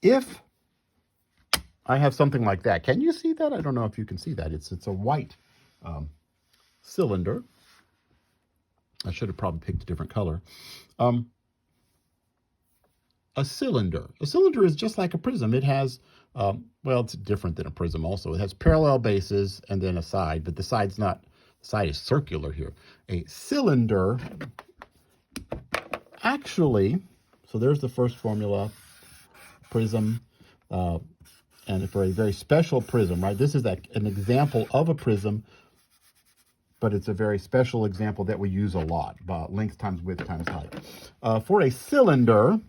if I have something like that, can you see that? I don't know if you can see that. It's a white cylinder. I should have probably picked a different color. A cylinder. A cylinder is just like a prism. It has, well, it's different than a prism also. It has parallel bases and then a side, but the side is circular here. A cylinder, actually, so there's the first formula, prism, and for a very special prism, right? This is an example of a prism, but it's a very special example that we use a lot, length times width times height. For a cylinder,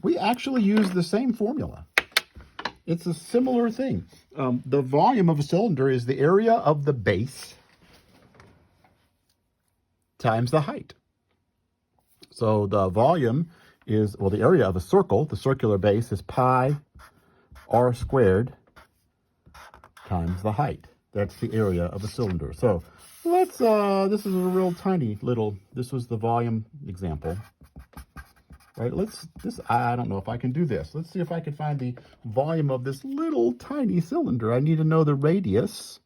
we actually use the same formula. It's a similar thing. The volume of a cylinder is the area of the base times the height. So the volume is, well, the area of a circle, the circular base, is pi r squared times the height. That's the area of a cylinder. So let's, this is a real tiny little, this was the volume example. Right, I don't know if I can do this. Let's see if I can find the volume of this little tiny cylinder. I need to know the radius.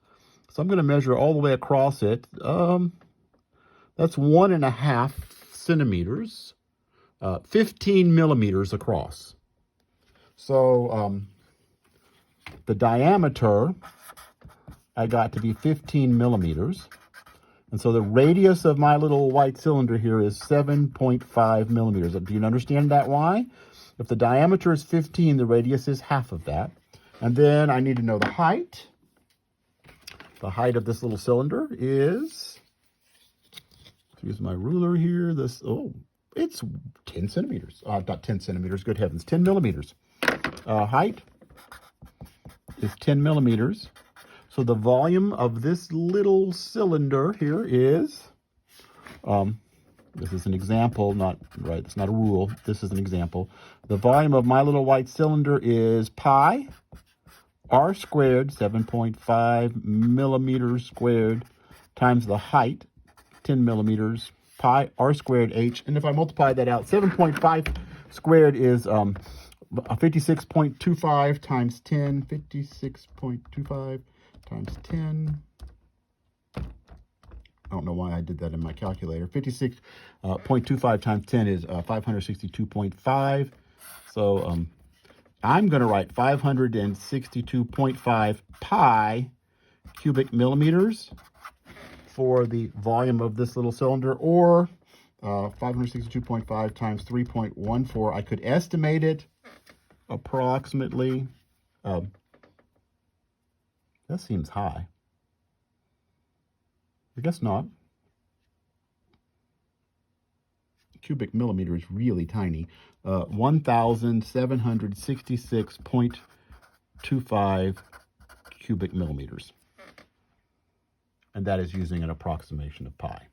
So I'm going to measure all the way across it. That's 1.5 centimeters, 15 millimeters across. So the diameter I got to be 15 millimeters. And so the radius of my little white cylinder here is 7.5 millimeters. Do you understand that why? If the diameter is 15, the radius is half of that. And then I need to know the height. The height of this little cylinder is, use my ruler here, it's 10 centimeters. Not 10 centimeters, good heavens, 10 millimeters. Height is 10 millimeters. So the volume of this little cylinder here is, this is an example, it's not a rule, this is an example. The volume of my little white cylinder is pi r squared, 7.5 millimeters squared, times the height, 10 millimeters, pi r squared h. And if I multiply that out, 7.5 squared is 56.25 times 10, 56.25 times 10. I don't know why I did that in my calculator. 56.25 times 10 is 562.5. So I'm going to write 562.5 pi cubic millimeters for the volume of this little cylinder, or 562.5 times 3.14. I could estimate it approximately. That seems high. I guess not. Cubic millimeter is really tiny. 1,766.25 cubic millimeters. And that is using an approximation of pi.